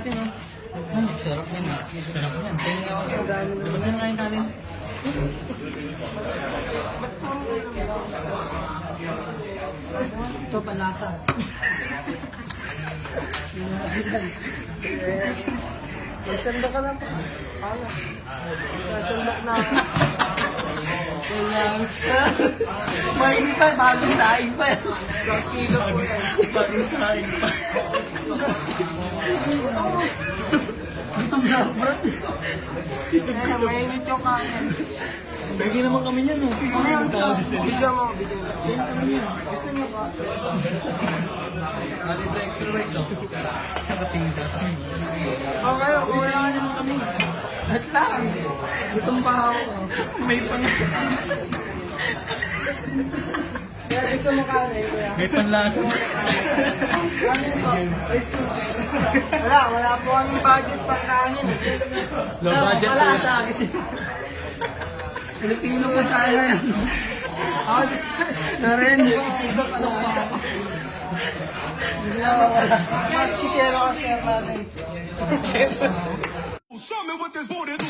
natin, oh. Ay, sarap yan, ah. Sarap yan. Tingnan ako sa dami. Basta na kain natin. Ito, panlasa. Sanda ka lang. Pala. Sanda na. Mainit pa, bagong saing pa. Isang kilo po yan. Bagong saing pa. Gutom na ako, bro. Kaya mainit yung kain. Bagi naman kami niyan, oh. Bigyan mo, bigyan mo. Gusto niyo ba? Libre extra rice, oh. Nakatingin sa akin. Okay, wala ka naman kami. At lang. Gutom pa ako. May pang... Kaya gusto mo kanin, kuya. May panlasa. Ano ito? Rice cooker. Wala po kaming budget pang kanin. Low budget po. Wala sa akin. Pilipino pa tayo yan. Ako, na rin. Isa pala sa. Hindi na mawala. Mag-share ako, share natin. Show me what this booty do.